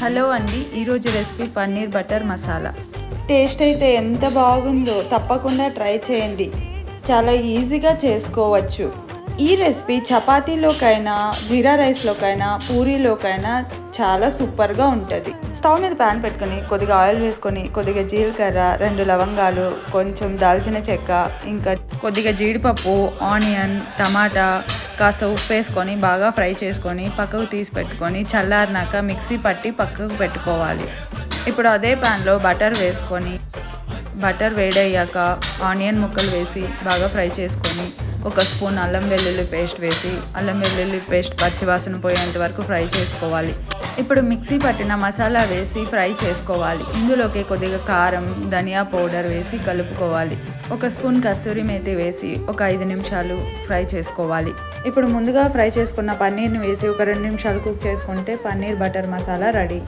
Hello అండి, ఈరోజు recipe paneer butter masala. Taste అయితే ఎంత బాగుందో, తప్పకుండా ట్రై చేయండి. చాలా ఈజీగా చేసుకోవచ్చు. ఈ రెసిపీ చపాతీలోకైనా, జీరా రైస్లోకైనా, పూరీలోకైనా చాలా సూపర్గా ఉంటుంది. స్టవ్ మీద ప్యాన్ పెట్టుకొని కొద్దిగా ఆయిల్ వేసుకొని, కొద్దిగా జీలకర్ర, 2 లవంగాలు, కొంచెం దాల్చిన చెక్క, ఇంకా కొద్దిగా జీడిపప్పు, ఆనియన్, టమాటా, కాస్త ఉప్పు వేసుకొని బాగా ఫ్రై చేసుకొని పక్కకు తీసి పెట్టుకొని చల్లారినాక మిక్సీ పట్టి పక్కకు పెట్టుకోవాలి. ఇప్పుడు అదే ప్యాన్లో బటర్ వేసుకొని, బటర్ వేడయ్యాక ఆనియన్ ముక్కలు వేసి బాగా ఫ్రై చేసుకొని, 1 స్పూన్ అల్లం వెల్లుల్లి పేస్ట్ వేసి, అల్లం వెల్లుల్లి పేస్ట్ పచ్చివాసన పోయేంత వరకు ఫ్రై చేసుకోవాలి. ఇప్పుడు మిక్సీ పట్టిన మసాలా వేసి ఫ్రై చేసుకోవాలి. ఇందులోకి కొద్దిగా కారం, ధనియా పౌడర్ వేసి కలుపుకోవాలి. 1 స్పూన్ కస్తూరి మేతి వేసి ఒక 5 నిమిషాలు ఫ్రై చేసుకోవాలి. ఇప్పుడు ముందుగా ఫ్రై చేసుకున్న పన్నీర్ని వేసి ఒక 2 నిమిషాలు కుక్ చేసుకుంటే పన్నీర్ బటర్ మసాలా రెడీ.